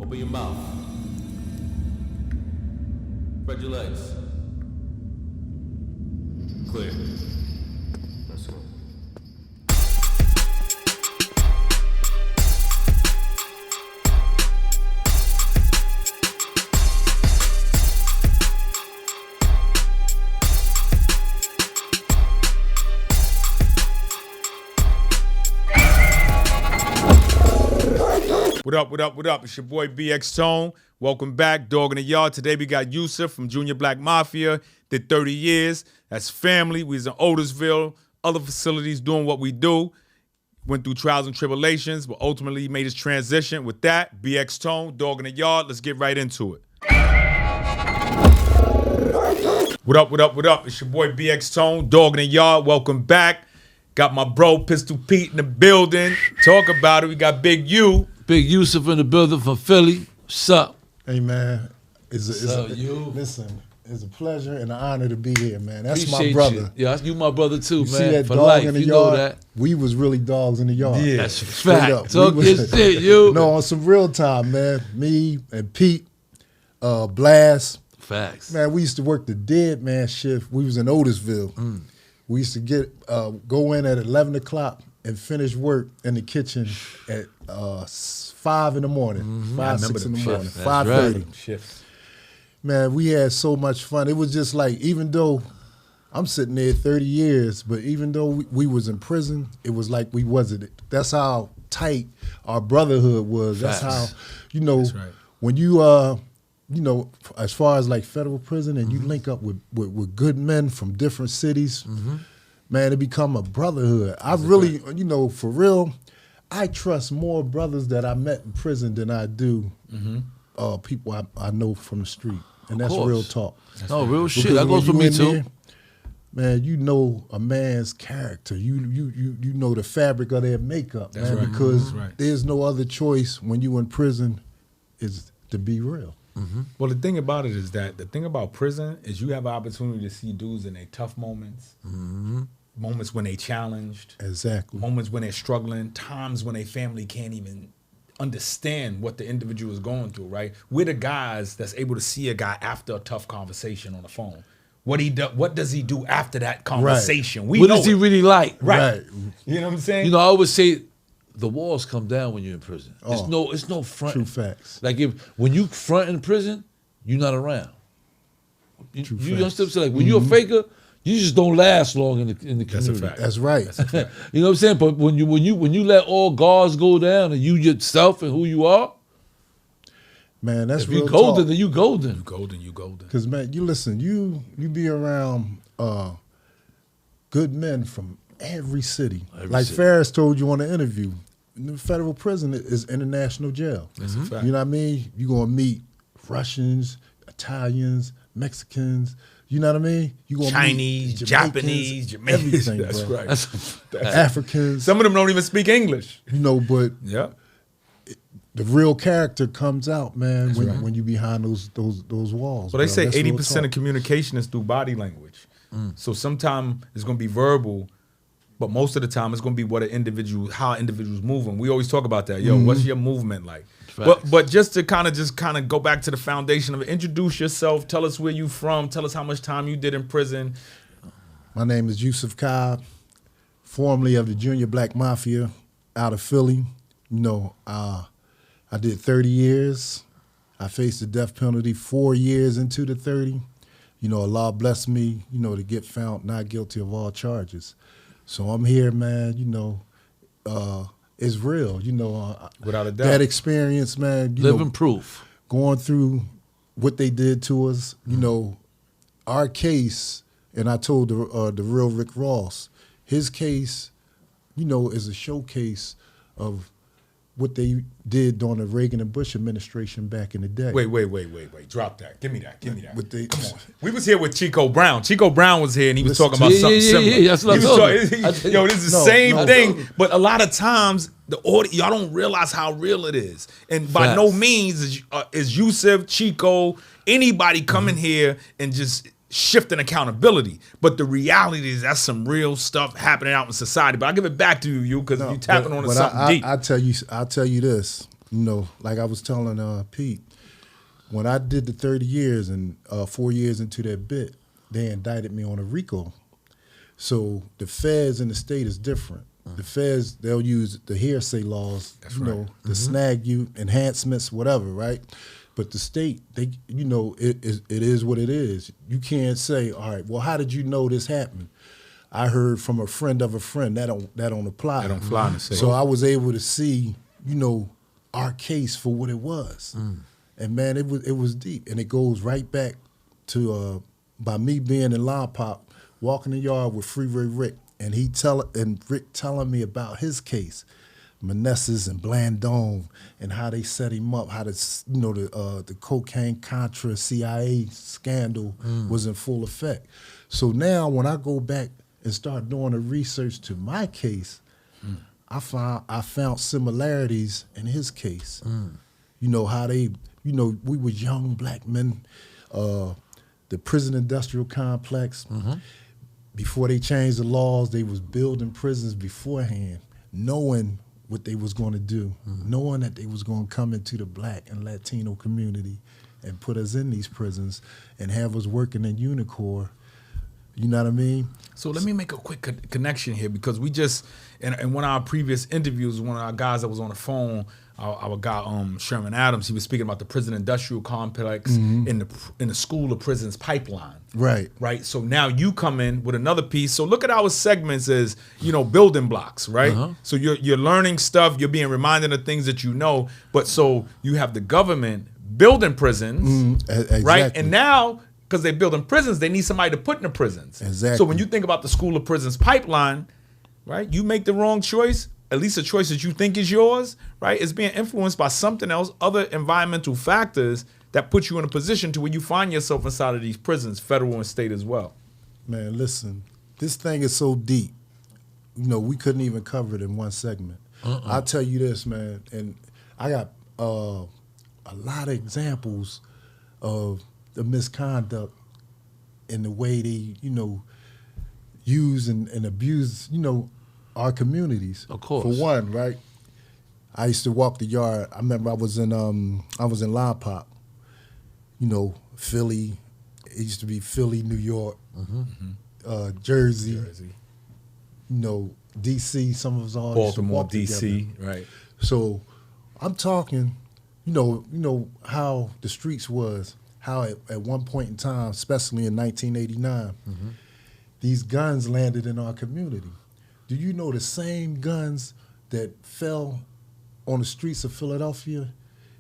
open your mouth. Spread your legs. Clear. Let's go. What up, what up, what up? It's your boy BX Tone. Welcome back, Dog in the Yard. Today we got Yusuf from Junior Black Mafia. Did 30 years. That's family. We was in Otisville, other facilities doing what we do. Went through trials and tribulations, but ultimately made his transition. With that, BX Tone, Dog in the Yard. Let's get right into it. What up, what up, what up? It's your boy BX Tone, Dog in the Yard. Welcome back. Got my bro Pistol Pete in the building. Talk about it. We got Big U. Big Yusuf in the building from Philly. What's up? Hey, man. You? Listen, it's a pleasure and an honor to be here, man. That's Appreciate my brother. You. Yeah, you my brother too, You man. see that For dog life, in the you yard? know that. We was really dogs in the yard. Yeah. That's Straight fact. up. Talk We your was- shit, you. No, on some real time, man. Me and Pete, Blast. Facts. Man, we used to work the dead man shift. We was in Otisville. We used to go in at 11 o'clock and finish work in the kitchen at 5 in the morning, 5, 6 in the morning, That's 5:30. right. Shifts. Man, we had so much fun. It was just like, even though I'm sitting there 30 years, but even though we was in prison, it was like we wasn't. That's how tight our brotherhood was. That's Facts. how, you know, That's right. when you, you know, as far as like federal prison and you link up with good men from different cities, man, it become a brotherhood. I really, you know, for real, I trust more brothers that I met in prison than I do people I know from the street. And that's course. real talk. No, real shit. Because That when goes for you me in too. there, man, you know a man's character. You know the fabric of their makeup, That's man, right. because That's right. there's no other choice when you in prison is to be real. Well, the thing about it is that the thing about prison is you have an opportunity to see dudes in their tough moments, moments when they challenged, Exactly. moments when they're struggling, times when their family can't even understand what the individual is going through, right? We're the guys that's able to see a guy after a tough conversation on the phone. What does he do after that conversation? We What know is he it. really like? Right. You know what I'm saying? You know, I always say the walls come down when you're in prison. Oh, It's no front. True facts. Like when you front in prison, you're not around. You True understand what I'm facts. saying? Like when you're a faker, you just don't last long in the community. That's a fact. That's right. You know what I'm saying? But when you let all guards go down and you yourself and who you are, Man, that's if real you golden, talk. then you golden. You golden. Because, man, you listen, you be around good men from every city. Every like city. Ferris told you on the interview, the federal prison is international jail. That's a fact. You know what I mean? You're going to meet Russians, Italians, Mexicans. You know what I mean? You gonna Chinese, meet Japanese, Jamaicans. everything, That's bro. right. Africans. Some of them don't even speak English. You know, but Yeah. the real character comes out, man, when you behind those walls. So they bro. say That's real 80% talk. of communication is through body language. So sometimes it's going to be verbal, but most of the time it's going to be how individuals moving. We always talk about that. Yo, what's your movement like? Facts. But just to kind of go back to the foundation of it, introduce yourself. Tell us where you from. Tell us how much time you did in prison. My name is Yusuf Cobb, formerly of the Junior Black Mafia out of Philly. You know, I did 30 years. I faced the death penalty 4 years into the 30. You know, Allah blessed me, you know, to get found not guilty of all charges. So I'm here, man, you know, it's real, you know. Without a doubt. That experience, man, you Living know, proof. going through what they did to us, you know, our case, and I told the real Rick Ross, his case, you know, is a showcase of what they did during the Reagan and Bush administration back in the day. Wait. Drop that. Give me that. But they, Come on. We was here with Chico Brown. Chico Brown was here and he was talking about Yeah, something yeah, similar. yeah, that's what He I was told you. talking- Yo, this is the No, same no. thing, but a lot of times the audience, y'all don't realize how real it is. And by Facts. no means is Yusuf, Chico, anybody coming here and just shifting accountability. But the reality is that's some real stuff happening out in society. But I'll give it back to you, because you tapping on but something deep. I'll tell you this. You know, like I was telling Pete, when I did the 30 years and 4 years into that bit, they indicted me on a RICO. So the feds in the state is different. The feds, they'll use the hearsay laws, the snag you, enhancements, whatever, right? But the state, they, it is what it is. You can't say, all right, well, how did you know this happened? I heard from a friend of a friend. That don't apply. That don't fly in the state. So I was able to see, our case for what it was. And man, it was deep. And it goes right back to by me being in Line Pop, walking the yard with Freeway Rick, and Rick telling me about his case, Manassas and Blandone, and how they set him up, how the cocaine Contra CIA scandal was in full effect. So now when I go back and start doing the research to my case, I found similarities in his case. How they, we were young black men, the prison industrial complex. Before they changed the laws, they was building prisons beforehand, knowing what they was going to do, knowing that they was going to come into the black and Latino community and put us in these prisons and have us working in Unicor. You know what I mean? So let me make a quick connection here, because we just, in one of our previous interviews, one of our guys that was on the phone, our guy Sherman Adams, he was speaking about the prison industrial complex in the School of Prisons pipeline. Right. So now you come in with another piece. So look at our segments as, building blocks, right? So you're learning stuff, you're being reminded of things that you know, but so you have the government building prisons, exactly. right? And now, because they're building prisons, they need somebody to put in the prisons. Exactly. So when you think about the School of Prisons pipeline, right, you make the wrong choice, at least a choice that you think is yours, right, is being influenced by something else, other environmental factors that put you in a position to where you find yourself inside of these prisons, federal and state as well. Man, listen, this thing is so deep. We couldn't even cover it in one segment. I'll tell you this, man, and I got a lot of examples of the misconduct and the way they, use and abuse, our communities. Of course. For one, right? I used to walk the yard. I remember I was in Line Pop, Philly. It used to be Philly, New York, Jersey. DC. Some of us all Baltimore, used to walk DC, together. right? So I'm talking, how the streets was. How at one point in time, especially in 1989, these guns landed in our community. Do you know the same guns that fell on the streets of Philadelphia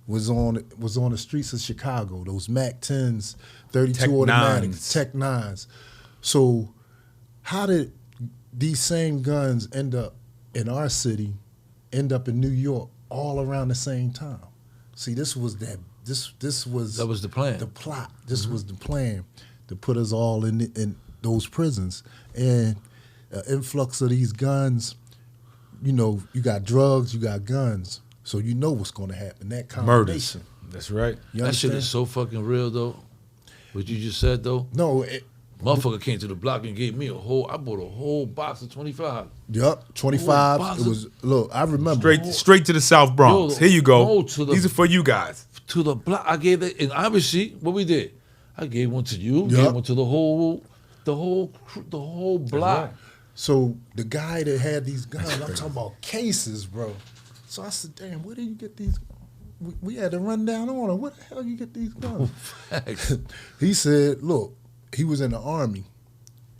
was on the streets of Chicago? Those Mac 10s, 32 Tech automatics, 9s. Tech 9s. So how did these same guns end up in our city, end up in New York, all around the same time? See, this was that was the plan. The plot. This was the plan to put us all in those prisons. And influx of these guns, you got drugs, you got guns, so you know what's going to happen. That combination. Murders. That's right. You That shit understand? is so fucking real, though. What you just said, though. No. Motherfucker came to the block and gave me I bought a whole box of 25. Yup, 25. It was, look, I remember. Straight to the South Bronx. Yo, Here you go. no, to the- These are for you guys. To the block, I gave it, and obviously, what we did, I gave one to you, Yup. gave one to the whole block. right. So the guy that had these guns, I'm talking about cases, bro. So I said, damn, where did you get these? We had to run down on him. Where the hell you get these guns? He said, look, he was in the Army,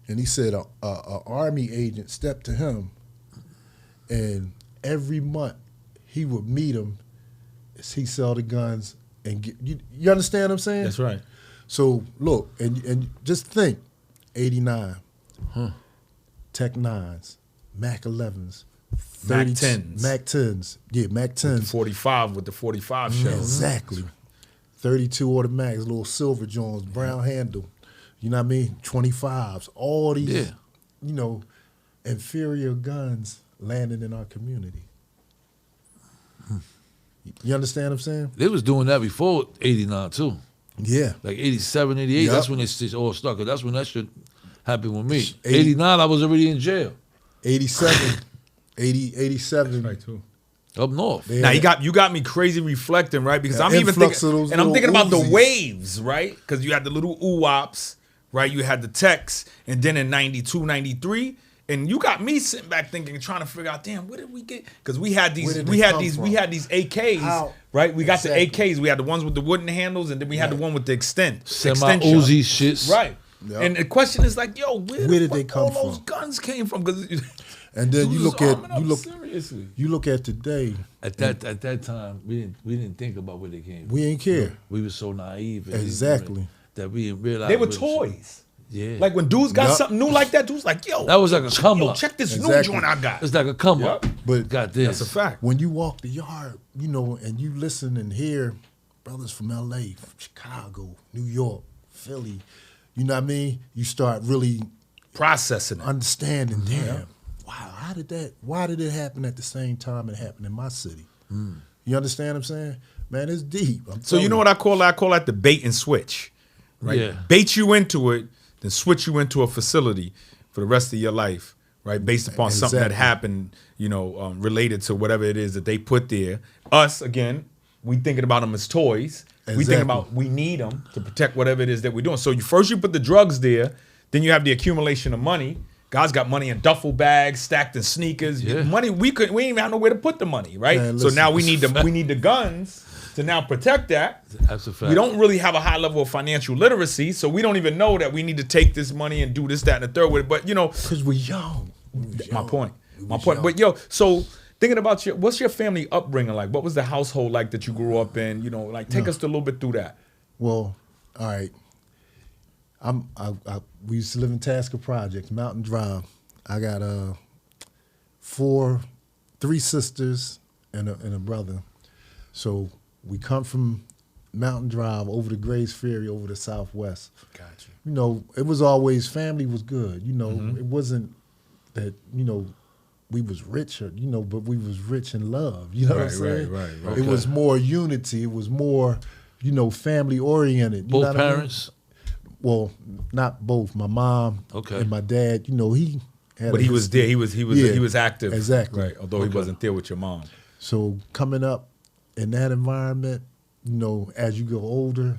and he said a Army agent stepped to him, and every month he would meet him as he sell the guns and get, you understand what I'm saying? That's right. So look, and just think, 89, Tech 9s, Mac 11s, Mac 10s. Mac 10s, yeah, Mac 10s. 45 with the 45 shells. Exactly. 32 automatics, little silver joints, brown handle. You know what I mean? 25s, all these, inferior guns landing in our community. You understand what I'm saying? They was doing that before 89, too. Yeah. Like 87, 88, Yup. that's when it all stuck. That's when that shit happened with me. 80 89, I was already in jail. 87, 87. Right, too. Up north. Now you got me crazy reflecting, right? Because I'm even influx thinking, of those and I'm thinking little about the Uzis. waves, right? Because you had the little ooh-wops, right? You had the techs, and then in 92, 93, and you got me sitting back thinking, trying to figure out, damn, where did we get? Because we had these AKs, How? right? We got Exactly. the AKs. We had the ones with the wooden handles, and then we had the one with the extension. Semi-Uzi shits. Right. Yep. And the question is like, yo, where did the they fuck come all those from? guns came from? Because And then you look seriously. you look at today. At that time, we didn't think about where they came from. We ain't care. We were so naive. and Exactly. ignorant that we didn't realize They were what- toys. Yeah. Like when dudes got Yup. something new like that, dudes like, yo, That was like a come yo, up. check this new Exactly. joint I got. It's like a come up. But Got this. That's a fact. when you walk the yard, and you listen and hear brothers from LA, from Chicago, New York, Philly, you know what I mean? You start really Processing it. understanding, damn, wow, why did it happen at the same time it happened in my city? You understand what I'm saying? Man, it's deep. So you know what I call that? I call that the bait and switch. Right? Yeah. Bait you into it, then switch you into a facility for the rest of your life, right? Based upon something that Exactly. happened, related to whatever it is that they put there. Us, again, we thinking about them as toys. We thinking Exactly. about we need them to protect whatever it is that we're doing. So you put the drugs there, then you have the accumulation of money. Guys got money in duffel bags, stacked in sneakers. Yeah. Money we ain't even have nowhere to put the money, right? Man, so listen. now we need the guns to now protect that. That's a fact. We don't really have a high level of financial literacy, so we don't even know that we need to take this money and do this, that, and the third with it. But Because we young. my point. But so thinking about what's your family upbringing like? What was the household like that you grew up in? Take us a little bit through that. Well, all right. We used to live in Tasker Projects, Mountain Drive. I got three sisters and a brother. So we come from Mountain Drive over the Grays Ferry over to Southwest. Gotcha. It was always family was good. It wasn't that we was rich, but we was rich in love. You know what I'm saying? right. It was more unity. It was more, family oriented. You know Both what I mean? parents. Well, not both. My mom Okay. and my dad. He had. But he was there. He was active. Exactly. Right. Although he wasn't there with your mom. So coming up in that environment, as you go older,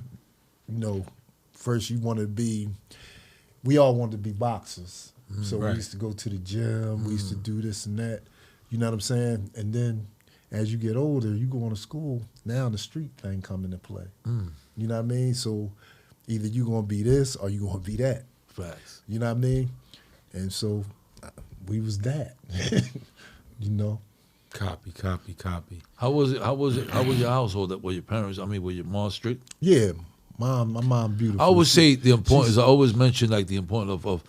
first you want to be. We all wanted to be boxers. So right. we used to go to the gym. We used to do this and that. You know what I'm saying? And then as you get older, you go on to school. Now the street thing come into play. You know what I mean? So either you going to be this or you going to be that. Facts. You know what I mean? And so we was that. Copy. How was it? How was your household? Were your parents? Were your mom strict? Yeah. My mom beautiful. I always say the importance. I always mention the importance of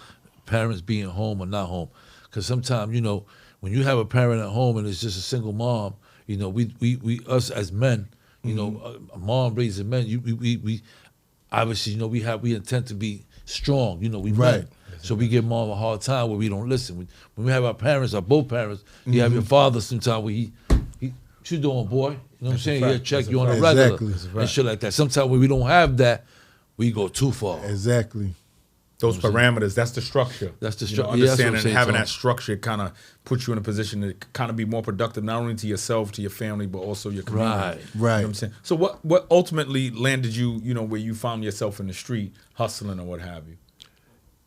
parents being home or not home, because sometimes when you have a parent at home and it's just a single mom, we us as men, a mom raising men, we obviously we intend to be strong, we Right. men. So we give mom a hard time where we don't listen. When we have our parents, or both parents, you have your father sometimes where he what you doing, boy? You know what I'm saying? He'll check you on a regular Exactly. and shit like that. Sometimes when we don't have that, we go too far. Exactly. Those parameters, that's the structure. That's the structure. Understanding Yeah, that's what I'm saying, and having Tom. that structure kind of puts you in a position to kind of be more productive, not only to yourself, to your family, but also your community. Right. You know Right. what I'm saying? So what ultimately landed you, where you found yourself in the street hustling or what have you?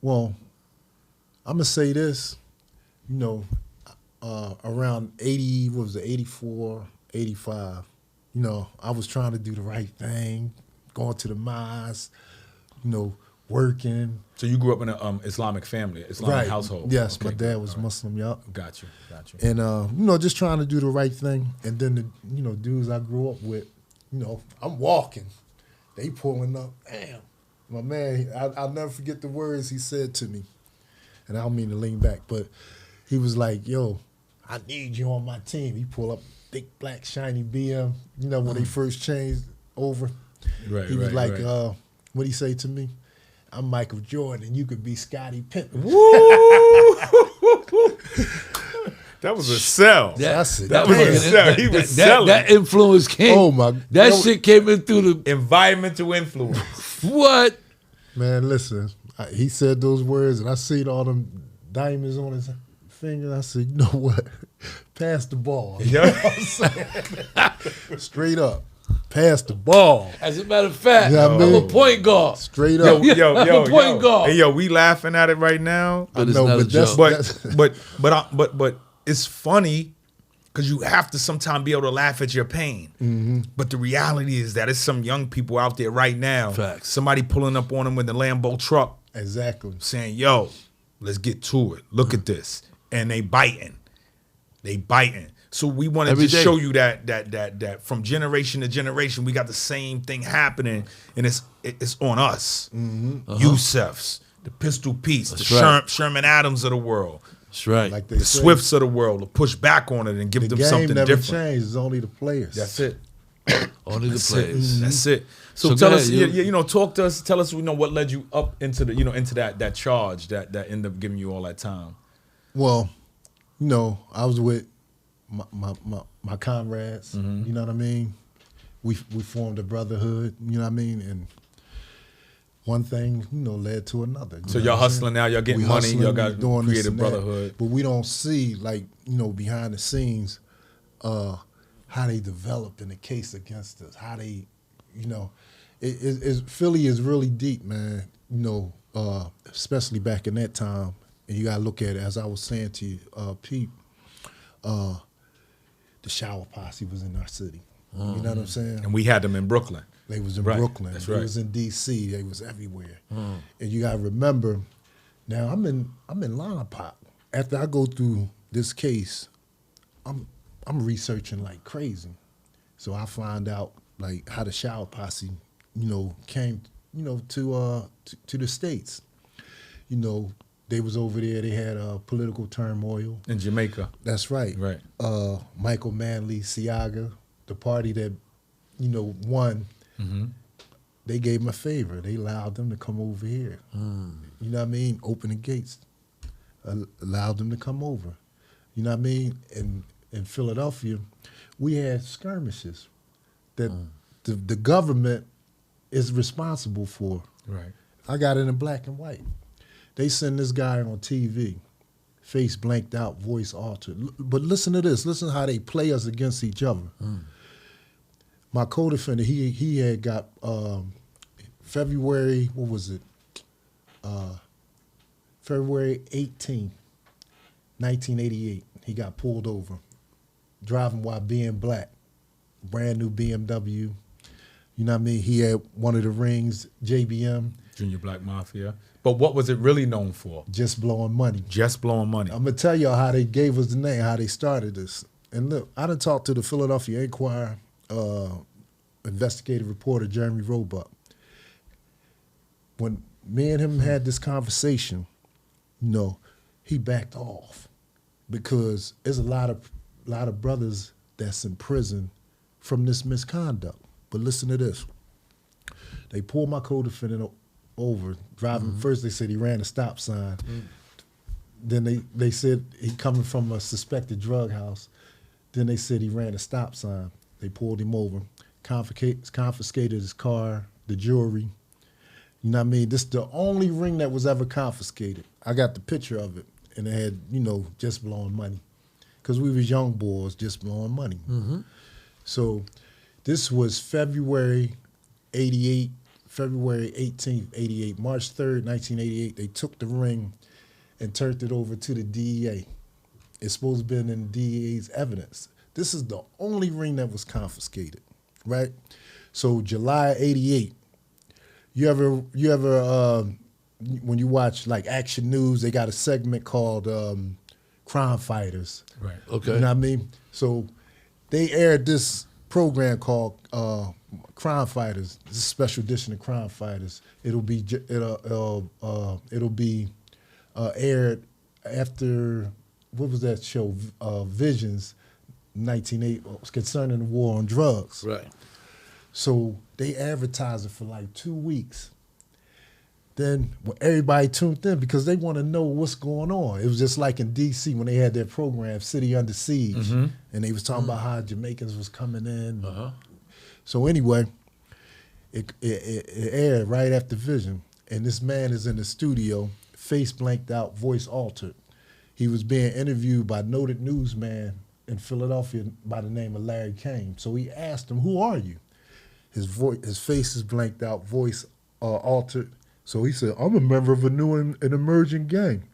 Well, I'm going to say this, around 84, 85, I was trying to do the right thing, going to the mosque, working. So you grew up in an Islamic family, Islamic household. Yes, Okay, my dad was all right. Muslim, yup. Got you. And, just trying to do the right thing. And then the, dudes I grew up with, I'm walking. They pulling up. Damn. My man, I'll never forget the words he said to me. And I don't mean to lean back, but he was like, yo, I need you on my team. He pulled up big black shiny BM, when they first changed over. Right, He was right, like, right. what'd he say to me? I'm Michael Jordan and you could be Scottie Pippen. That was a sell. I said, That was damn. a sell. He was selling. That influence came. Oh, my- That yo- shit came in through the Environmental influence. what? Man, listen, he said those words, and I seen all them diamonds on his finger. I said, you know what? Pass the ball. You Yeah. know what I'm saying? Straight up. Pass the ball. As a matter of fact, Yeah, I I'm mean- a point guard. Straight Yo, up. yo, I'm yo, a point guard. Hey, yo, we laughing at it right now. But it's know, not a but that's- joke. But it's funny because you have to sometimes be able to laugh at your pain. Mm-hmm. But the reality is that it's some young people out there right now. Facts. Somebody pulling up on them with the Lambo truck Exactly. saying, yo, let's get to it. Look at this. And they biting. They biting. So we want to Every just day. show you that from generation to generation, we got the same thing happening, and it's on us. Yusufs, the Pistol Pete's, the That's right. Sherman Adams of the world, That's right. Like they the say, Swifts of the world, to push back on it and give the them game something never different. changes. It's only the players. That's it. Only the That's players. it. That's it. So, So tell go us, ahead, talk to us. Tell us, what led you up into the, into that charge that ended up giving you all that time. Well, I was with my comrades. You know what I mean? We formed a brotherhood. You know what I mean? And one thing, led to another. You So know y'all what I'm hustling saying? now. Y'all getting We money. hustling, Y'all we got doing this creative and that. brotherhood. But we don't see behind the scenes how they developed in the case against us. How they, Philly is really deep, man. Especially back in that time. And you gotta look at it, as I was saying to you, Pete, the shower posse was in our city. You know what I'm saying? And we had them in Brooklyn. They was in Right, Brooklyn. that's They right. was in D.C. They was everywhere. And you gotta remember, now I'm in Lollapop. After I go through this case, I'm researching like crazy. So I find out like how the shower posse, came, to the States. They was over there. They had political turmoil. In Jamaica. That's right. Right. Michael Manley, Siaga, the party that, won, they gave them a favor. They allowed them to come over here. You know what I mean? Open the gates. Allowed them to come over. You know what I mean? In Philadelphia, we had skirmishes that the government is responsible for. Right. I got it in black and white. They send this guy on TV, face blanked out, voice altered. But listen to this. Listen how they play us against each other. My co-defendant, he had got February, what was it? February 18th, 1988. He got pulled over, driving while being black. Brand new BMW. You know what I mean? He had one of the rings, JBM, Junior Black Mafia. But what was it really known for? just blowing money. Just blowing money. I'm going to tell y'all how they gave us the name, how they started this. And look, I done talked to the Philadelphia Inquirer investigative reporter, Jeremy Roebuck. When me and him had this conversation, he backed off because there's a lot of brothers that's in prison from this misconduct. But listen to this. They pulled my co-defendant over, driving. First they said he ran a stop sign. Then they said he coming from a suspected drug house. Then they said he ran a stop sign. They pulled him over, confiscated his car, the jewelry. You know what I mean? This is the only ring that was ever confiscated. I got the picture of it, and it had, just blowing money. Because we was young boys just blowing money. So this was February 88, February 18th, 88. March 3rd, 1988, they took the ring and turned it over to the DEA. It's supposed to have been in the DEA's evidence. This is the only ring that was confiscated, right? So July 88, you ever when you watch like Action News, they got a segment called Crime Fighters. Right. Okay. You know what I mean? So they aired this program called Crime Fighters. This is a special edition of Crime Fighters. It'll be aired after, what was that show? Visions, 1980, concerning the war on drugs. Right. So they advertised it for like 2 weeks. Then when everybody tuned in because they want to know what's going on. It was just like in D.C. when they had their program, City Under Siege, and they was talking about how Jamaicans was coming in. So anyway, it aired right after Vision, and this man is in the studio, face blanked out, voice altered. he was being interviewed by noted newsman in Philadelphia by the name of Larry Kane. So he asked him, "Who are you?" His face is blanked out, voice altered. So he said, "I'm a member of a new and emerging gang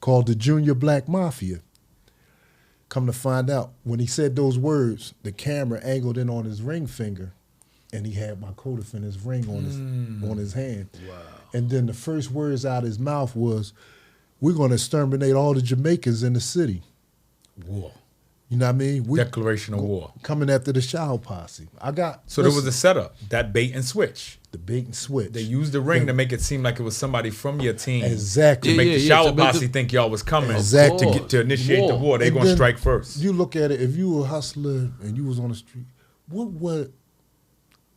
called the Junior Black Mafia." Come to find out, when he said those words, the camera angled in on his ring finger, and he had my co-defendant's ring on his hand. Wow. And then the first words out of his mouth was, "We're going to exterminate all the Jamaicans in the city." War. You know what I mean? Declaration of war. Coming after the Child Posse. So there was a setup, that bait and switch. the bait and switch. They used the ring to make it seem like it was somebody from your team. Exactly. To make the shower to make posse think y'all was coming. Exactly. To initiate the war. They're going to strike first. You look at it, if you were a hustler and you was on the street, what would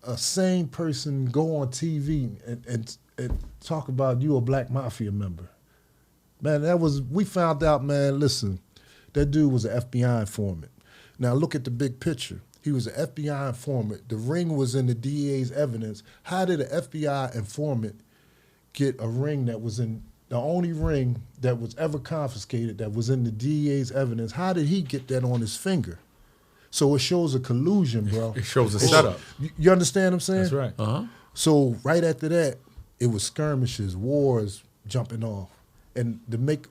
a sane person go on TV and talk about you a black mafia member? Man, we found out, man, listen, that dude was an FBI informant. Now look at the big picture. He was an FBI informant. The ring was in the DA's evidence. How did an FBI informant get a ring that was in the only ring that was ever confiscated that was in the DA's evidence? How did he get that on his finger? So it shows a collusion, bro. It shows a setup. You understand what I'm saying? That's right. Uh-huh. So right after that, it was skirmishes, wars jumping off. And to make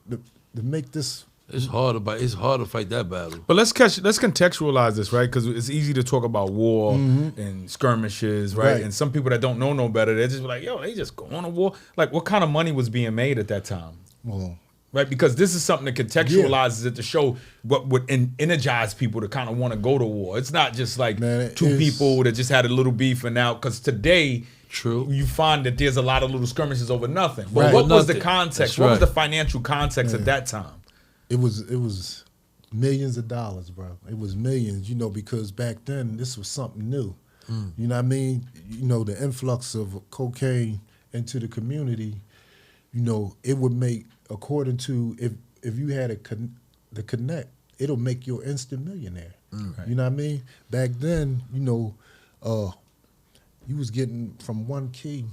this It's hard to fight that battle. But let's contextualize this, right? Because it's easy to talk about war and skirmishes, right? And some people that don't know no better, they just be like, yo, they just go on a war. Like, what kind of money was being made at that time? well, Right? Because this is something that contextualizes it to show what would energize people to kind of want to go to war. It's not just like two people that just had a little beef and now, because today, True. you find that there's a lot of little skirmishes over nothing. But Right. what was the Nothing. context? That's What was right. the financial context at that time? it was millions of dollars, bro. It was millions, because back then this was something new. You know what I mean? The influx of cocaine into the community, it would make, according to, if you had the connect, it'll make you an instant millionaire. Right. You know what I mean? Back then, you was getting from one key,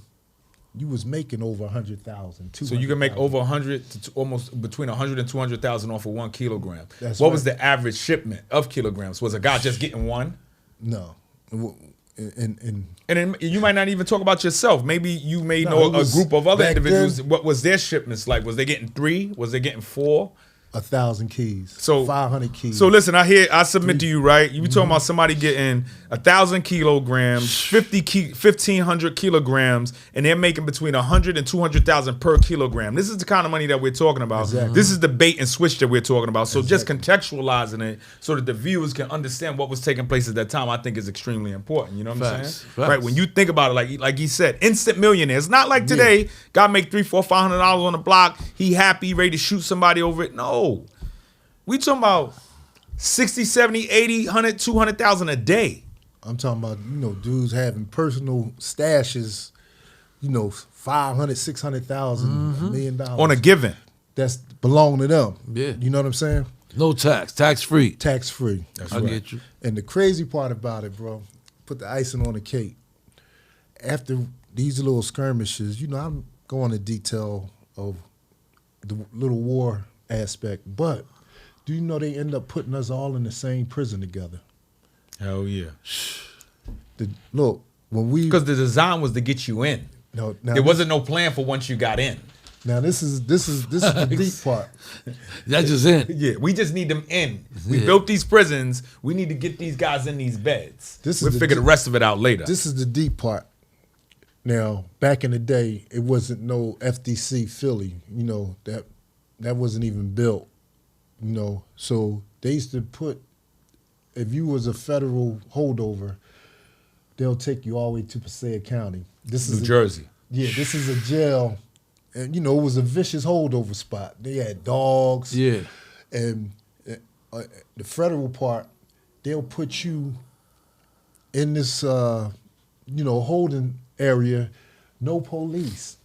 you was making over 100,000. So you can make over 100 to almost between 100 and 200,000 off of 1 kilogram. That's what right. was the average shipment of kilograms? Was a guy just getting one? No. And And then you might not even talk about yourself. Maybe you may No, know it was a group of other back individuals. then. What was their shipments like? Was they getting 3? Was they getting 4? 1,000 keys. So 500 keys. So listen, I submit to you, right? You be talking about somebody getting 1,000 kilograms, 1,500 kilograms, and they're making between 100 and 200,000 per kilogram. This is the kind of money that we're talking about. Exactly. This is the bait and switch that we're talking about. So just contextualizing it so that the viewers can understand what was taking place at that time, I think is extremely important. You know what I'm Facts. saying? Facts. Right? When you think about it, like he said, instant millionaire. It's not like today, guy make $300, $400, $500 on the block. He happy, ready to shoot somebody over it. No. We talking about 60, 70, 80, 100, 200,000 a day. I'm talking about, dudes having personal stashes, 500, 600,000, $1 million. On a given. That's belong to them. Yeah. You know what I'm saying? No tax free. Tax free. That's I right. get you. And the crazy part about it, bro, put the icing on the cake. After these little skirmishes, I'm going to detail of the little war aspect, but do you know they end up putting us all in the same prison together? Hell yeah. Look, when we Because the design was to get you in. now There wasn't no plan for once you got in. Now this is the deep part. That's just it. Yeah, we just need them in. We Yeah. built these prisons. We need to get these guys in these beds. This is We'll the figure the rest of it out later. This is the deep part. Now, back in the day, it wasn't no FDC Philly. That wasn't even built. So they used to put, if you was a federal holdover, they'll take you all the way to Passaic County. This is New Jersey. Yeah, this is a jail, and it was a vicious holdover spot. They had dogs. Yeah. And the federal part, they'll put you in this, holding area, no police.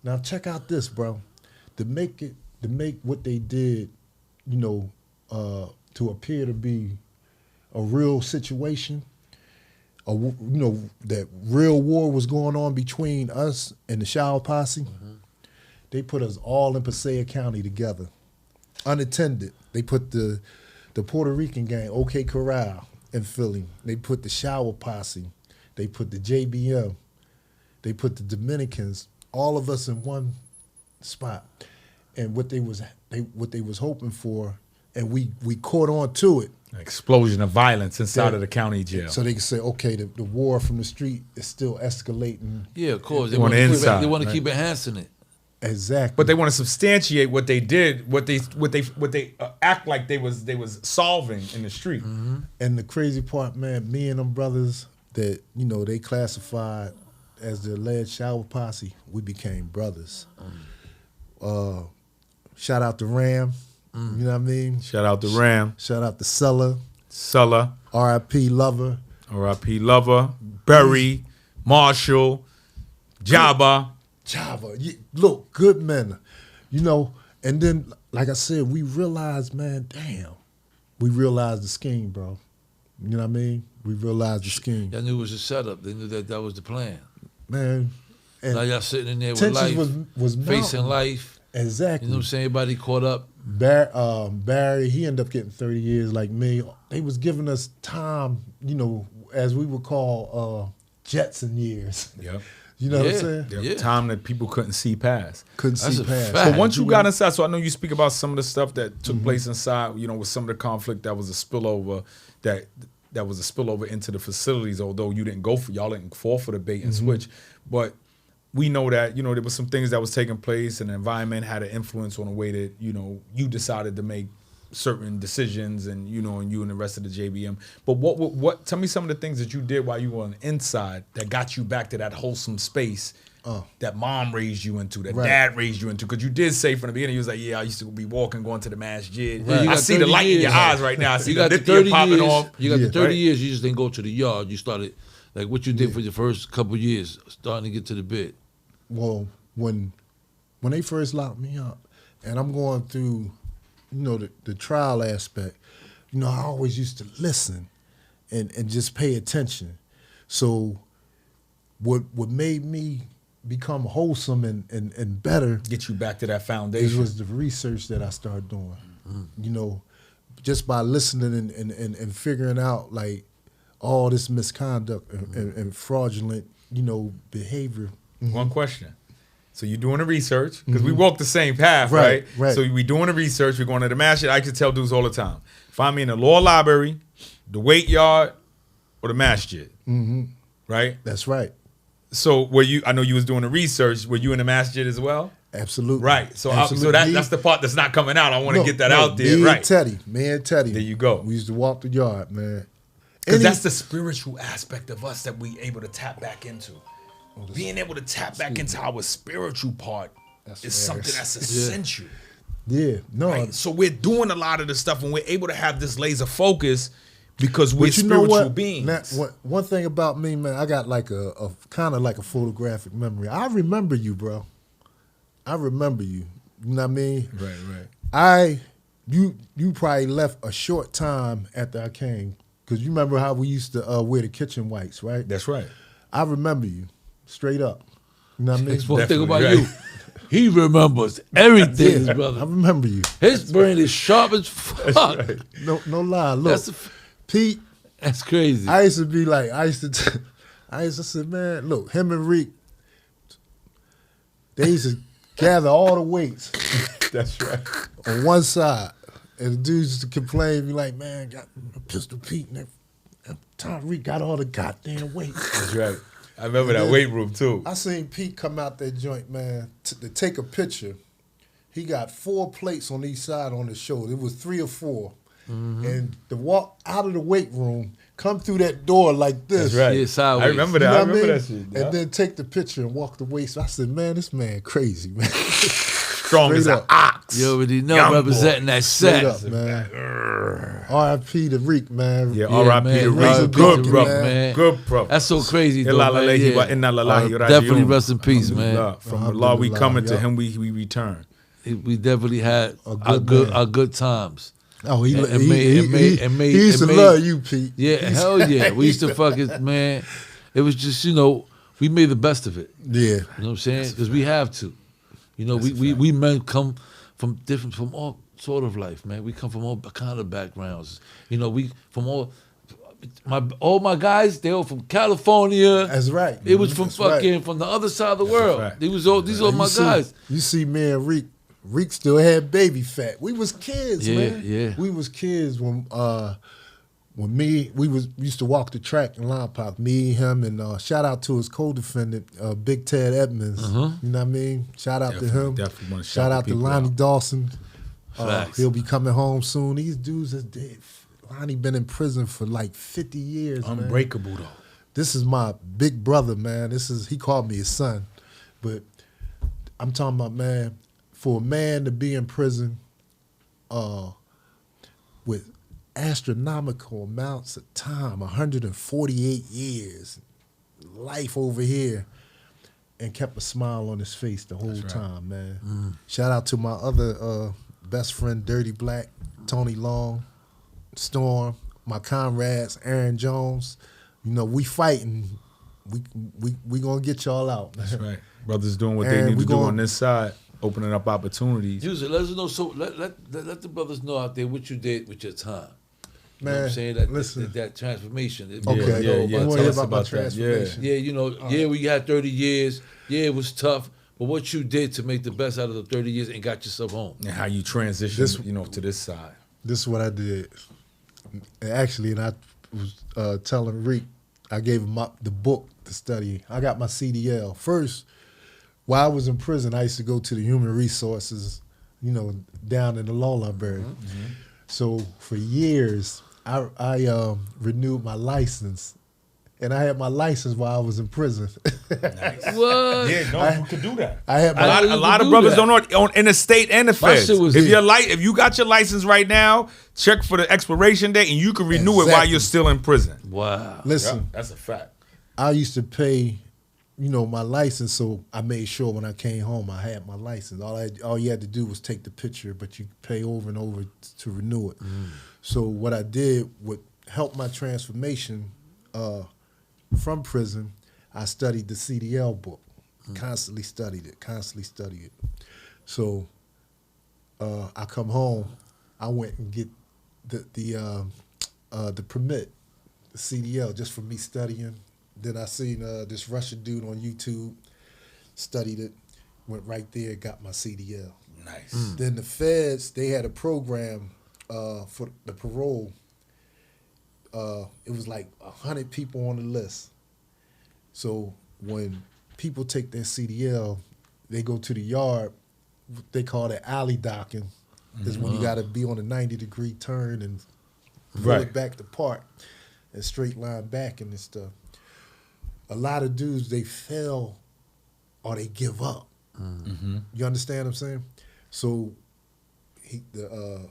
Now check out this, bro. To make what they did, to appear to be a real situation, that real war was going on between us and the Shower Posse. They put us all in Passaic County together. unattended. They put the Puerto Rican gang, OK Corral, in Philly. They put the Shower Posse. They put the JBM. They put the Dominicans. All of us in one spot. And what they was hoping for, and we caught on to it. An explosion of violence inside of the county jail. So they can say, okay, the war from the street is still escalating. Yeah, of course. They On want the to inside, They want to right. keep enhancing it. Exactly. But they want to substantiate what they did, what they act like they was solving in the street. Mm-hmm. And the crazy part, man, me and them brothers that, they classified as the alleged Shower Posse, we became brothers. Shout out to Ram, you know what I mean? Shout out to Ram, Shout out to Sulla, Sulla, R.I.P. Lover. R.I.P. Lover, Berry, Marshall, Jabba. Java, look, good men, and then, like I said, we realized, man, damn, we realized the scheme, bro. You know what I mean? We realized the scheme. They knew it was a setup. They knew that was the plan. Man. And now y'all sitting in there with tensions life, was facing mounting. life. Exactly. You know what I'm saying? Everybody caught up. Barry, he ended up getting 30 years like me. They was giving us time, as we would call Jetson years. Yep. You know what I'm saying? Yep. Yeah. Time that people couldn't see past. Couldn't That's see a past. fact. So once you got inside, so I know you speak about some of the stuff that took place inside, with some of the conflict that was a spillover, that was a spillover into the facilities, although y'all didn't fall for the bait and switch. But we know that, there was some things that was taking place and the environment had an influence on the way that, you decided to make certain decisions and, and you and the rest of the JBM. But what tell me some of the things that you did while you were on the inside that got you back to that wholesome space that mom raised you into, that Right. dad raised you into. Because you did say from the beginning, you was like, yeah, I used to be walking, going to the masjid. Yeah, you I got see the 30 light in your years. eyes right now. I see You the got the lithia 30 popping years. off. You got the 30 Right? years. You just didn't go to the yard. You started, like what you did for your first couple years, starting to get to the bit. Well, when they first locked me up, and I'm going through, the trial aspect, I always used to listen and just pay attention. So what made me become wholesome and better Get you back to that foundation. was the research that I started doing. Just by listening and figuring out like all this misconduct and fraudulent, behavior. One question. So you're doing the research, because we walk the same path, right? Right. So we doing the research, we're going to the masjid. I can tell dudes all the time, find me in the law library, the weight yard, or the masjid, right? That's right. So I know you was doing the research, were you in the masjid as well? Absolutely. Right. So Absolutely. that's the part that's not coming out. I want to get that out there, me right? Me and Teddy. There you go. We used to walk the yard, man. Because that's the spiritual aspect of us that we able to tap back into. Being able to tap back into our spiritual part is something that's essential. Yeah, no. Right? So we're doing a lot of the stuff and we're able to have this laser focus because we're But you know spiritual what? beings. Now, one thing about me, man, I got like a kind of like a photographic memory. I remember you, bro. I remember you. You know what I mean? Right. You probably left a short time after I came, because you remember how we used to wear the kitchen whites, right? That's right. I remember you, straight up. You know what I mean? That's one thing about Definitely, you. He remembers everything, Yeah, brother. I remember you. His brain is sharp as fuck. No lie. Look, Pete. That's crazy. I used to be like, I used to say, man, look, him and Reek, they used to gather all the weights That's right. on one side. And the dudes used to complain, be like, man, got Pistol Pete and Tyreek got all the goddamn weights. That's right. I remember that weight room too. I seen Pete come out that joint, man, to take a picture. He got 4 plates on each side on his shoulder. It was 3 or 4. And to walk out of the weight room, come through that door like this. That's right. Yeah, sideways. I remember that. You know I what remember mean? that shit. Yeah. And then take the picture and walk the way. So I said, man, this man crazy, man. Strong as Straight an up. ox. You already know, Young representing that Straight set. up, man. R.I.P. to Reek, man. Yeah, Yeah, R.I.P. man. to R.I.P. Reek. Good to brother. Reek, man. Good brother. That's so crazy, though, Illa man. lillahi wa Yeah. inna lillahi raji'un. Definitely rest in peace, man. Alhamdulillah. From Allah we Alhamdulillah, come and to yeah. him we return. We definitely had A good man. our good times. Oh, he And made- he used to and made- love you, Pete. Yeah, hell yeah. We used to fucking, man. It was just, we made the best of it. Yeah. You know what I'm saying? Because we have to. We men come from sort of life, man. We come from all kind of backgrounds. You know, we from all my guys, they were from California. That's right. It was from That's right. from the other side of the world. fact. These are my guys. You see, man, Reek still had baby fat. We was kids, man. Yeah. We was kids when we used to walk the track in Line Park. Me, him, and shout out to his co-defendant, Big Ted Edmonds. You know what I mean? Shout out to him. Definitely want to Shout out to Lonnie Dawson. Facts. He'll be coming home soon. These dudes are dead. Lonnie been in prison for like 50 years, man. Unbreakable though. This is my big brother, man. He called me his son. But I'm talking about, man, for a man to be in prison with astronomical amounts of time, 148 years, life over here, and kept a smile on his face the whole time, man. Shout out to my other best friend, Dirty Black, Tony Long, Storm, my comrades, Aaron Jones. You know, we fighting. We gonna get y'all out. That's right. Brothers doing what And they need we to do gonna- on this side, opening up opportunities. Use it. Let us know. So let the brothers know out there what you did with your time. You know what I'm Man, saying? That listen. that transformation. Okay, yeah. you want to Tell hear us about my about that. Yeah. transformation? Yeah, you know, we had 30 years. Yeah, it was tough. But what you did to make the best out of the 30 years and got yourself home. And how you transition, to this side. This is what I did. Actually, and I was telling Reek, I gave him the book to study. I got my CDL. First, while I was in prison, I used to go to the human resources, down in the law library. So for years, I renewed my license. And I had my license while I was in prison. What? Yeah, you could do that. I had my A lot of brothers don't know in the state and the feds. shit was If you got your license right now, check for the expiration date, and you can renew it while Exactly. you're still in prison. Wow. listen. That's a fact. I used to pay, my license, so I made sure when I came home I had my license. All you had to do was take the picture, but you pay over and over to renew it. So what I did would help my transformation from prison. I studied the CDL book, constantly studied it. So I come home, I went and get the permit, the CDL, just for me studying. Then I seen this Russian dude on YouTube, studied it, went right there, got my CDL. Nice. Then the feds, they had a program for the parole. It was like 100 people on the list. So when people take their CDL, they go to the yard. They call it alley docking. Is when you got to be on a 90-degree turn and pull it back to park and straight line back and stuff. A lot of dudes, they fail or they give up. You understand what I'm saying? So the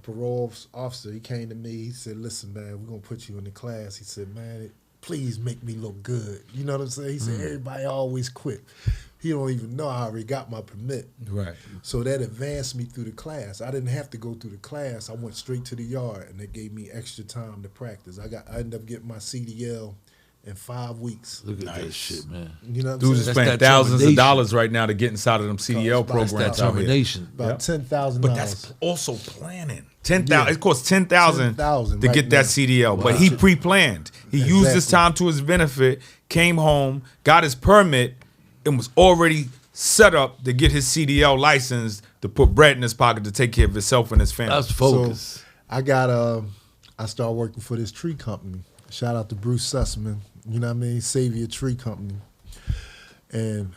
parole officer, he came to me, he said, listen, man, we're going to put you in the class. He said, man, please make me look good. You know what I'm saying? He said, everybody always quit. He don't even know I already got my permit. Right. So that advanced me through the class. I didn't have to go through the class. I went straight to the yard, and they gave me extra time to practice. I ended up getting my CDL in 5 weeks. Look at that shit, man. You know what I'm Dudes saying? are That's spending that thousands of determination. dollars right now to get inside of them CDL That's programs That out here. determination. About $10,000. But that's also planning. 10,000. It costs 10,000 $10,000 to right get that now. CDL. But he pre-planned. He used this Exactly. time to his benefit. Came home, got his permit, and was already set up to get his CDL license to put bread in his pocket to take care of himself and his family. That's focus. So I started working for this tree company. Shout out to Bruce Sussman, you know what I mean? Savior Tree Company. And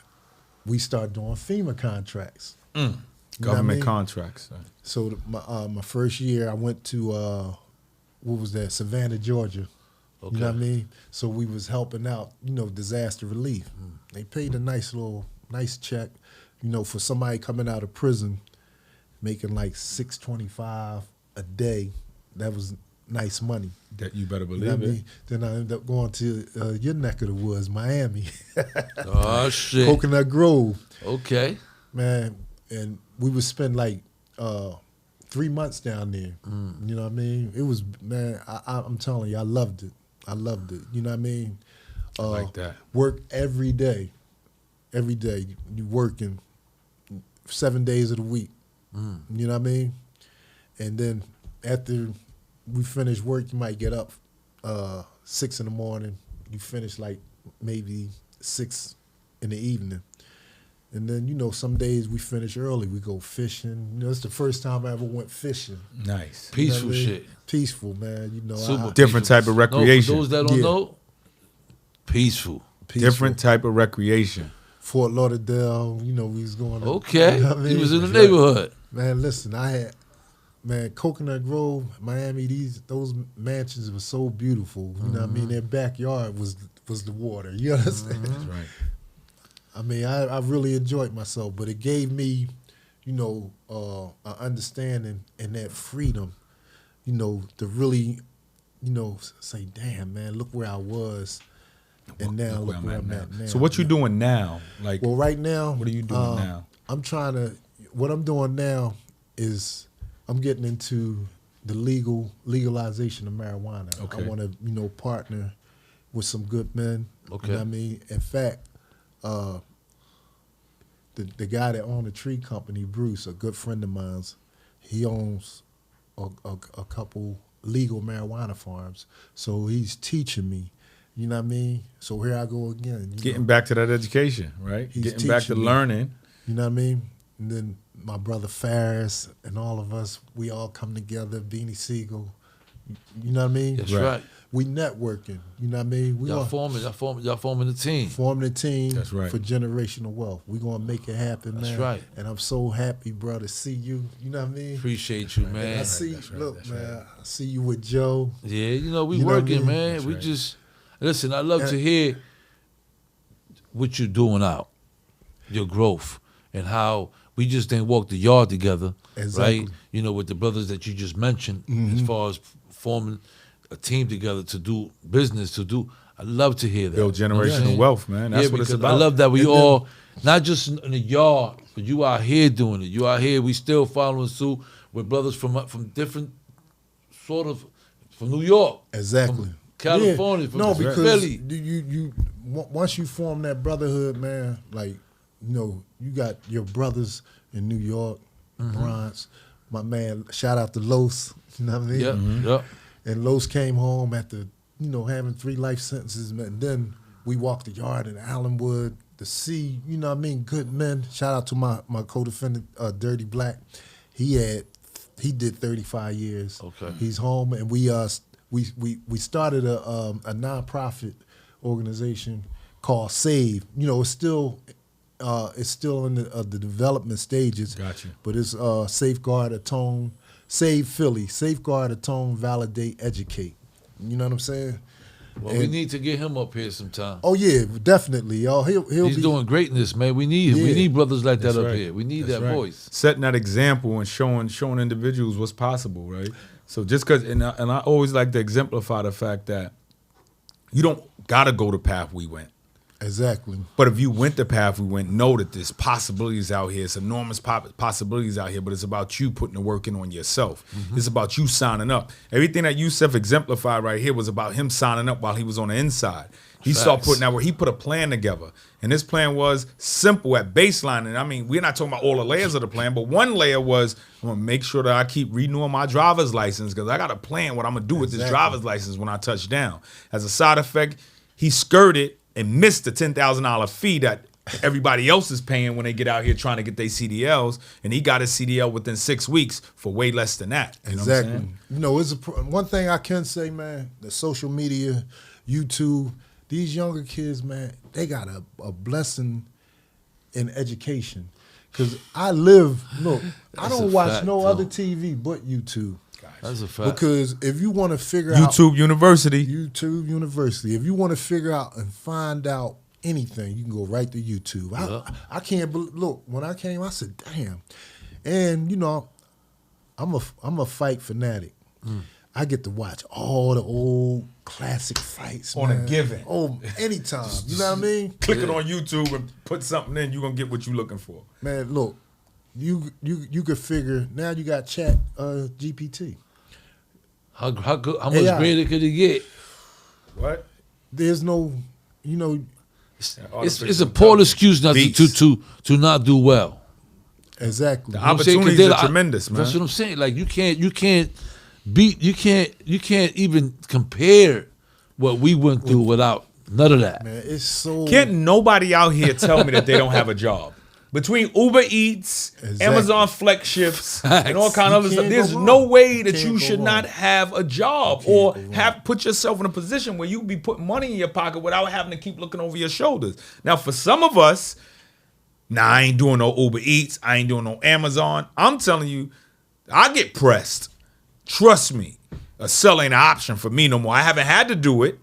we started doing FEMA contracts. You know what I Government mean? contracts. So my first year, I went to, Savannah, Georgia. Okay. You know what I mean? So we was helping out, disaster relief. They paid a nice check, for somebody coming out of prison, making like $625 a day. That was nice money. That you better You know believe what I it. mean? Then I ended up going to your neck of the woods, Miami, Oh, shit. Coconut Grove, Okay. man. And we would spend like 3 months down there. You know what I mean? It was, man, I'm telling you, I loved it. You know what I mean? Like that. Work every day. Every day. You working 7 days of the week. You know what I mean? And then after we finish work, you might get up 6 in the morning. You finish like maybe 6 in the evening. And then, you know, some days we finish early. We go fishing. You know, it's the first time I ever went fishing. Nice. Peaceful You know what I mean? shit. Peaceful, man. You know, Super Different peaceful. type of recreation. No, for those that don't Yeah. know, peaceful. peaceful. Different type of recreation. Fort Lauderdale, you know, we was going to. Okay. You know what I He mean? was in the neighborhood. Man, listen, Coconut Grove, Miami, those mansions were so beautiful. You know what I mean? Their backyard was the water. You understand? That's right. I mean, I really enjoyed myself, but it gave me, you know, an understanding and that freedom, you know, to really, you know, say, damn, man, look where I was, and now look where I'm at now. So what you doing now? Like, Well, right now, what are you doing now? What I'm doing now is I'm getting into the legalization of marijuana. Okay. I want to, you know, partner with some good men. Okay. You know what I mean? In fact, the guy that owned the tree company, Bruce, a good friend of mine, he owns a couple legal marijuana farms. So he's teaching me. You know what I mean? So here I go again. You Getting know? back to that education, right? He's Getting back to teaching me. learning. You know what I mean? And then my brother Ferris and all of us, we all come together, Beanie Siegel. You know what I mean? That's right. We networking. You know what I mean? We Y'all all forming the team. forming a team That's right. for generational wealth. We're going to make it happen, That's man. right. And I'm so happy, bro, to see you. You know what I mean? Appreciate you, And man. I see, That's right, look, that's man, right. I see you with Joe. Yeah, you know, we You know what I working, mean? man. That's We right. just listen, I love And- to hear what you're doing out, your growth, and how we just didn't walk the yard together, Exactly. right? You know, with the brothers that you just mentioned, as far as forming a team together to do business, I love to hear that. Build You know what I'm generational saying? wealth, man. That's yeah, what it's because about. I love that we And then- all, not just in the yard, but you out here doing it. You out here, we still following suit with brothers from different sort of, from New York. Exactly. From California, Yeah. from No, because Philly. once you form that brotherhood, man, like, you know, you got your brothers in New York, Bronx. My man, shout out to Los. You know what I mean? Yeah, yeah. And Los came home after, you know, having 3 life sentences. And then we walked the yard in Allenwood to see, you know what I mean, good men. Shout out to my co-defendant, Dirty Black. He did 35 years. Okay. He's home, and we started a nonprofit organization called S.A.V.E. You know, it's still in the development stages. Gotcha. But it's safeguard, atone, save Philly, safeguard, atone, validate, educate. You know what I'm saying? Well, we need to get him up here sometime. Oh yeah, definitely, y'all. He'll He's be doing greatness, man. We need him. We Yeah. need brothers like That's that up right. here. We need That's that right. voice. Setting that example and showing individuals what's possible, right? So just because, and I always like to exemplify the fact that you don't got to go the path we went. exactly. But if you went the path we went, know that there's possibilities out here. It's enormous possibilities out here, but it's about you putting the work in on yourself. It's about you signing up. Everything that Yusuf exemplified right here was about him signing up while he was on the inside. He started Facts. putting that where he put a plan together. And this plan was simple at baseline. And I mean, we're not talking about all the layers of the plan, but one layer was I'm gonna make sure that I keep renewing my driver's license because I got a plan what I'm gonna do with this Exactly. driver's license when I touch down. As a side effect, he skirted and missed the $10,000 fee that everybody else is paying when they get out here trying to get their CDLs, and he got his CDL within 6 weeks for way less than that. You know what I'm Exactly. saying? You know, one thing I can say, man, the social media, YouTube, these younger kids, man, they got a blessing in education. Because I don't That's a watch fact, no though. other TV but YouTube. That's a fact. Because if you want to figure out YouTube University. YouTube University, if you want to figure out and find out anything, you can go right to YouTube. Yeah. I can't look, when I came, I said, damn. And you know, I'm a fight fanatic. I get to watch all the old classic fights On a man. given. Oh, anytime. You know what I mean? Click it on YouTube and put something in, you're gonna get what you're looking for. Man, look, you could figure now you got Chat GPT. How much AI. greater could it get? What? There's no, you know, It's a poor excuse not to not do well. Exactly. The You know what I'm saying? 'Cause opportunities they're are tremendous, man. That's what I'm saying. Like you can't even compare what we went through without none of that. Man, it's so Can't nobody out here tell me that they don't have a job. Between Uber Eats, Exactly. Amazon Flex Shifts, and all kind of other You stuff, can't there's go no wrong. way that Can't you go should wrong. not have a job You or can't go have put yourself in a position where you be putting money in your pocket without having to keep looking over your shoulders. Now, for some of us, I ain't doing no Uber Eats, I ain't doing no Amazon. I'm telling you, I get pressed. Trust me, a sell ain't an option for me no more. I haven't had to do it,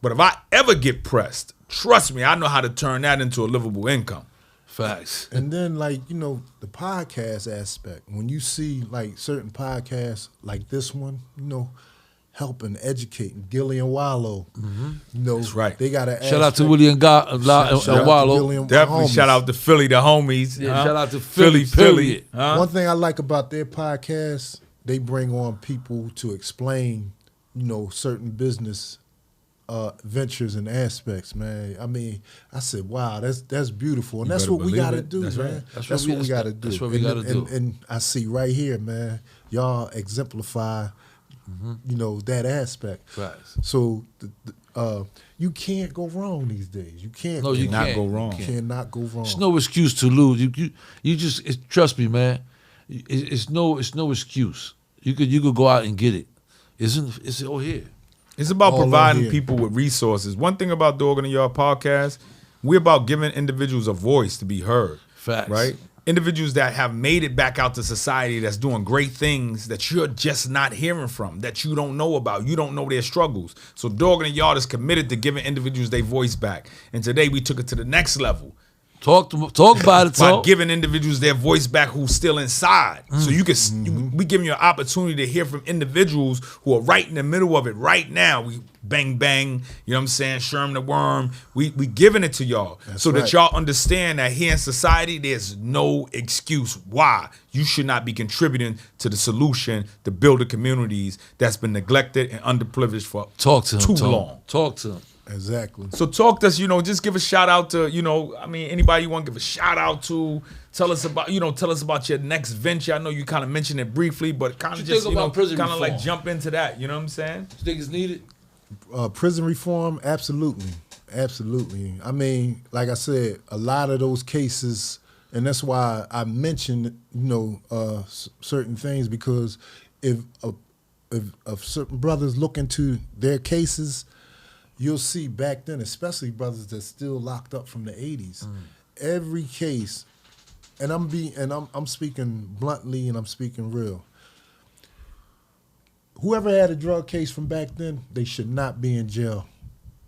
but if I ever get pressed, trust me, I know how to turn that into a livable income. Facts. And then, like, you know, the podcast aspect, when you see, like, certain podcasts like this one, you know, helping, educating, Gilly and Wallow, you know, That's right. they got to Shout out to Willie and Wallow. Definitely shout out to Philly, the homies. Yeah, shout out to Philly, period. Huh? One thing I like about their podcast, they bring on people to explain, you know, certain business ventures and aspects, man. I mean, I said, wow, that's beautiful. And You that's better what we believe got to it. do, That's man. right. That's what we got to do. That's what we gotta do. And I see right here, man, y'all exemplify, you know, that aspect. Facts. So you can't go wrong these days. You can't. No, you Cannot can't. go wrong. You Cannot go wrong. There's no excuse to lose. You just trust me, man. It's no excuse. You could go out and get it. It's all here. It's about All on providing here. people with resources. One thing about the Organ of Yard podcast, we're about giving individuals a voice to be heard. Facts. Right? Individuals that have made it back out to society, that's doing great things that you're just not hearing from, that you don't know about. You don't know their struggles. So Dog in the Yard is committed to giving individuals their voice back. And today we took it to the next level. Talk about it. By Talk. giving individuals their voice back who's still inside. So you can we giving you an opportunity to hear from individuals who are right in the middle of it right now. We bang bang, you know what I'm saying, Sherm the Worm. We giving it to y'all That's so that right. y'all understand that here in society there's no excuse why you should not be contributing to the solution to build the communities that's been neglected and underprivileged for Talk to him. too Tom. long. Talk to him. Exactly. So talk to us, you know, just give a shout out to, you know, I mean, anybody you want to give a shout out to, tell us about your next venture. I know you kind of mentioned it briefly, but kind of What you just, think you know, about prison kind of like reform? jump into that, you know what I'm saying? You think it's needed? Prison reform, absolutely. Absolutely. I mean, like I said, a lot of those cases, and that's why I mentioned, you know, certain things, because if certain brothers look into their cases, you'll see back then, especially brothers that's still locked up from the 80s, every case, and I'm speaking bluntly and I'm speaking real. Whoever had a drug case from back then, they should not be in jail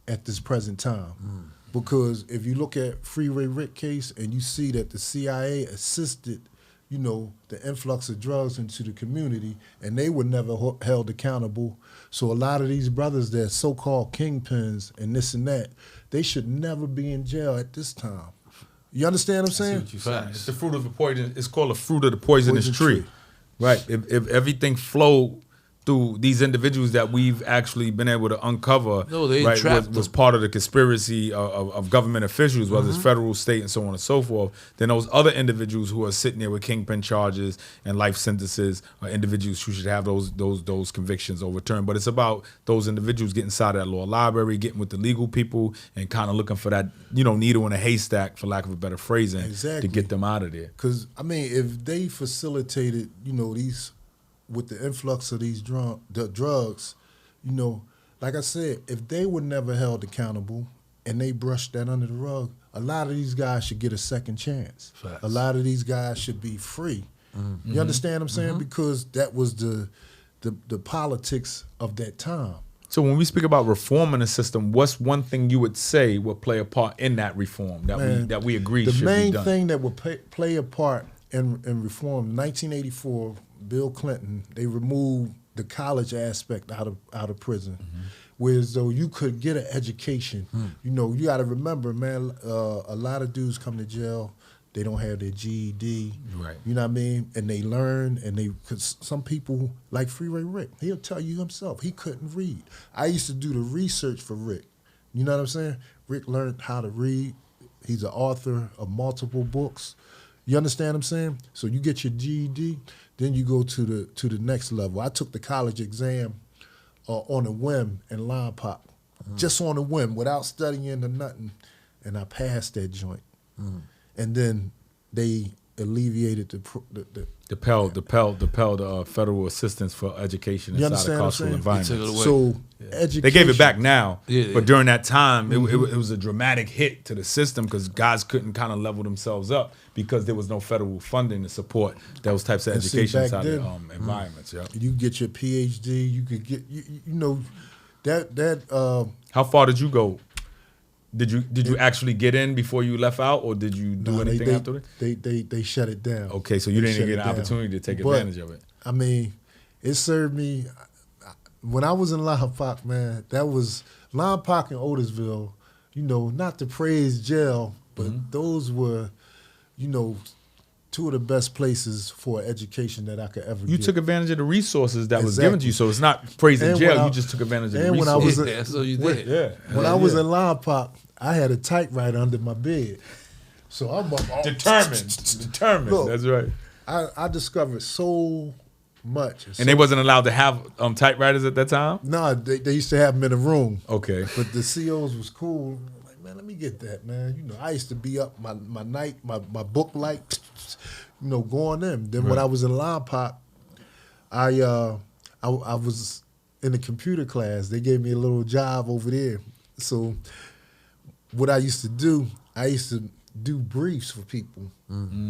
at this present time. Because if you look at Freeway Rick case and you see that the CIA assisted, you know, the influx of drugs into the community, and they were never held accountable. So a lot of these brothers that so-called kingpins and this and that, they should never be in jail at this time. You understand what I'm saying? It's the fruit of the poison. It's called the fruit of the poisonous tree. Right. If everything flowed through these individuals that we've actually been able to uncover, No, they right, entrapped was them. part of the conspiracy of government officials, whether it's federal, state, and so on and so forth, then those other individuals who are sitting there with kingpin charges and life sentences are individuals who should have those convictions overturned. But it's about those individuals getting inside that law library, getting with the legal people, and kind of looking for that, you know, needle in a haystack, for lack of a better phrasing, Exactly. to get them out of there. Because, I mean, if they facilitated, you know, these, with the influx of these the drugs, you know, like I said, if they were never held accountable and they brushed that under the rug, a lot of these guys should get a second chance. Facts. A lot of these guys should be free. You understand what I'm saying? Because that was the politics of that time. So when we speak about reforming the system, what's one thing you would say will play a part in that reform that we agree should be done? The main thing that would play a part in reform, 1984, Bill Clinton, they removed the college aspect out of prison. Whereas though you could get an education, you know, you got to remember, man, a lot of dudes come to jail, they don't have their GED, Right. You know what I mean? And they learn, because some people, like Freeway Rick, he'll tell you himself, he couldn't read. I used to do the research for Rick. You know what I'm saying? Rick learned how to read. He's an author of multiple books. You understand what I'm saying? So you get your GED, then you go to the next level. I took the college exam on a whim in Lompoc, just on a whim, without studying or nothing, and I passed that joint. And then they alleviated the federal assistance for education You inside a understand what I'm carceral saying? environment. So education. They gave it back now, Yeah, but during that time, it was a dramatic hit to the system because guys couldn't kind of level themselves up because there was no federal funding to support those types of And see, education back inside then, the environments. Yeah. You get your PhD. You could get you know that. How far did you go? Did you actually get in before you left out, or did you do anything after it? They shut it down. Okay, so you They didn't shut get it an down. opportunity to take But, advantage of it. I mean, it served me. When I was in Lompoc, man, that was Lompoc and Otisville, not to praise jail, but those were, two of the best places for education that I could ever You get. took advantage of the resources that was Exactly. given to you, so it's not praising And jail. when You just took advantage of the and when I was resources. a- Yeah, so you when- did. Yeah. When I was in Lompoc, I had a typewriter under my bed. So I'm Determined. Look, That's right. I discovered so much. And they wasn't allowed to have typewriters at that time? No, they used to have them in a room. Okay. But the COs was cool. I'm like, man, let me get that, man. I used to be up my book light, going in. Then when I was in Lompoc, I was in the computer class. They gave me a little job over there. So what I used to do, I used to do briefs for people.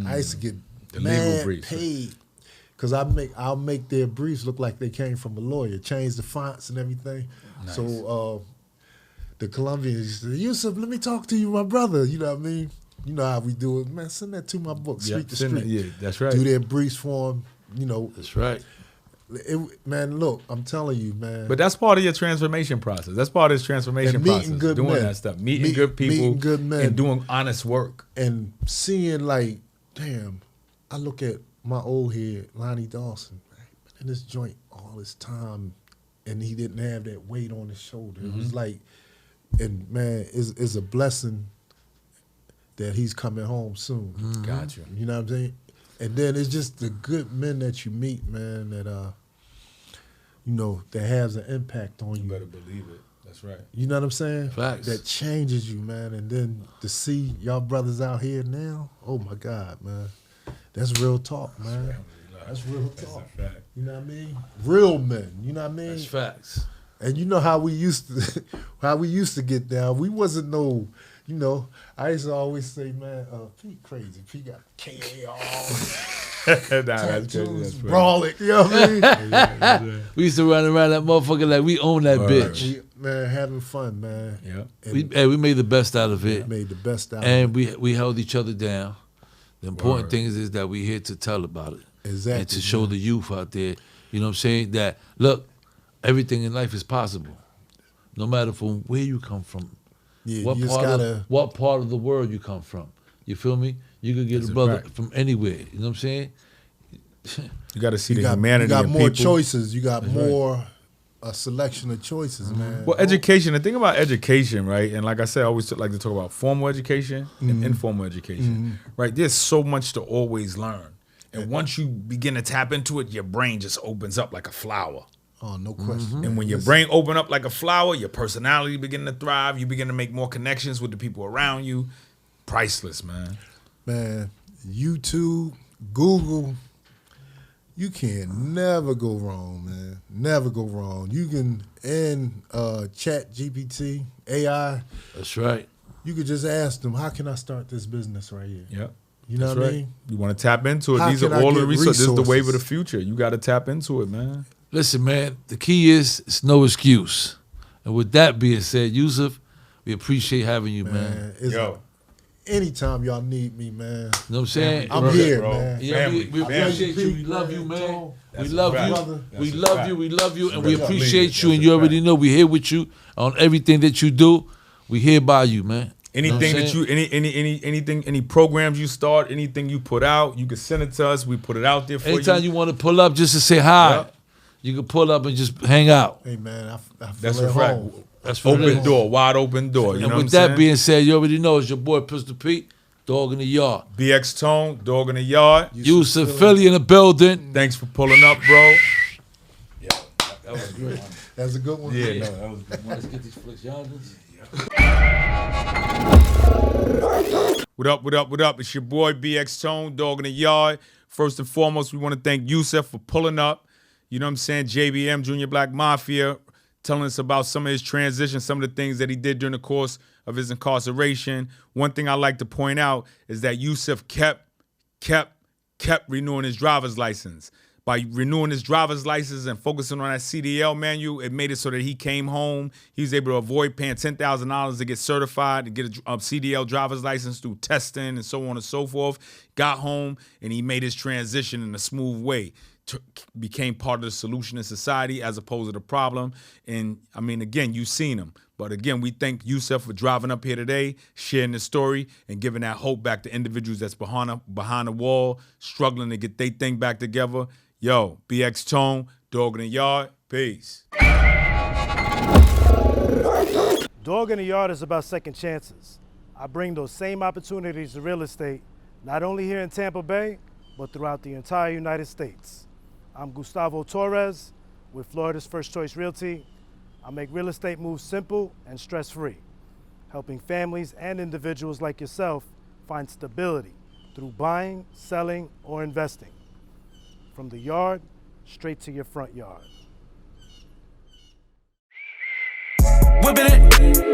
I used to get The legal briefs. paid. Cause I'll make their briefs look like they came from a lawyer, change the fonts and everything. Nice. So the Colombians said, Yusuf, let me talk to you, my brother. You know what I mean? You know how we do it, man. Send that to my book, street to send street. it. Yeah, that's right. Do their briefs for them. That's right. Man, look, I'm telling you, man. But that's part of your transformation process. That's part of this transformation And meeting process. good doing men. that stuff. Meeting good people meeting good men. and doing honest work. And seeing like, damn, I look at my old head, Lonnie Dawson, man, in this joint all this time, and he didn't have that weight on his shoulder. It was like, and man, it's a blessing that he's coming home soon. Got you. You know what I'm saying? And then it's just the good men that you meet, man, that that has an impact on You you. better believe it. That's right. You know what I'm saying? Facts. That changes you, man. And then to see y'all brothers out here now, oh my God, man. That's real talk, man. That's real talk. That's a fact. You know what I mean? Real men. You know what I mean? That's facts. And you know how we used to get down. We wasn't no, I used to always say, man, Pete crazy. Pete got KAR, That's crazy. tattoos, That's right. brolic. You know what I mean? We used to run around that motherfucker like we own that bitch. Man, having fun, man. Yeah. And We made the best out of it. made the best out of And it. we held each other down. The important Word. thing is that we're here to tell about it. Exactly. And to show the youth out there, you know what I'm saying, that, look, everything in life is possible. No matter from where you come from. Yeah, what you just part gotta. what part of the world you come from. You feel me? You could get That's a a brother fact. from anywhere. You know what I'm saying? You got to see You the got, humanity you got in more people. choices. You got more a selection of choices, man. Well, education, the thing about education, right? And like I said, I always like to talk about formal education and informal education, right? There's so much to always learn. And once you begin to tap into it, your brain just opens up like a flower. Oh, no question. And when your brain open up like a flower, your personality begin to thrive. You begin to make more connections with the people around you. Priceless, man. Man, YouTube, Google, you can never go wrong, man. Never go wrong. You can, Chat GPT, AI, That's right. you could just ask them, how can I start this business right here? Yep. You know That's what I right. mean? You want to tap into it. How These are can I all the get resources. This is the wave of the resources? future. You got to tap into it, man. Listen, man, the key is it's no excuse. And with that being said, Yusuf, we appreciate having you, man. Man, it's anytime y'all need me, man. You know what I'm saying? I'm Brother, here, bro. man. Yeah, we Family. appreciate you. We Pete, love you, man. man. That's We a love fact. you. That's We a love fact. you. We love you. And That's we a appreciate fact. you. And That's you a already fact. know we're here with you on everything that you do. We here by you, man. Anything You know that what you anything any programs you start, anything you put out, you can send it to us. We put it out there for Anytime you. you want to pull up just to say hi, Yep. you can pull up and just hang out. Hey, man, I feel That's at a fact. home. That's what it Open is. door, wide open door. You And know with what that I'm saying? being said, you already know it's your boy Pistol Pete. Dog in the yard. BX Tone, dog in the yard. Yusuf Philly in the building. Thanks for pulling up, bro. That was great. That's a good one. Yeah. No, that was good. Let's get these flicks yonder. What up, what up, what up? It's your boy BX Tone, dog in the yard. First and foremost, we want to thank Yusuf for pulling up. You know what I'm saying? JBM, Junior Black Mafia, telling us about some of his transition, some of the things that he did during the course of his incarceration. One thing I like to point out is that Yusuf kept renewing his driver's license. By renewing his driver's license and focusing on that CDL manual, it made it so that he came home. He was able to avoid paying $10,000 to get certified, to get a CDL driver's license through testing and so on and so forth. Got home and he made his transition in a smooth way. Became part of the solution in society as opposed to the problem. And I mean, again, you've seen him. But again, we thank Yusuf for driving up here today, sharing the story, and giving that hope back to individuals that's behind the wall, struggling to get their thing back together. Yo, BX Tone, dog in the yard, peace. Dog in the yard is about second chances. I bring those same opportunities to real estate, not only here in Tampa Bay, but throughout the entire United States. I'm Gustavo Torres with Florida's First Choice Realty. I make real estate moves simple and stress-free, helping families and individuals like yourself find stability through buying, selling, or investing. From the yard, straight to your front yard. Whipping it.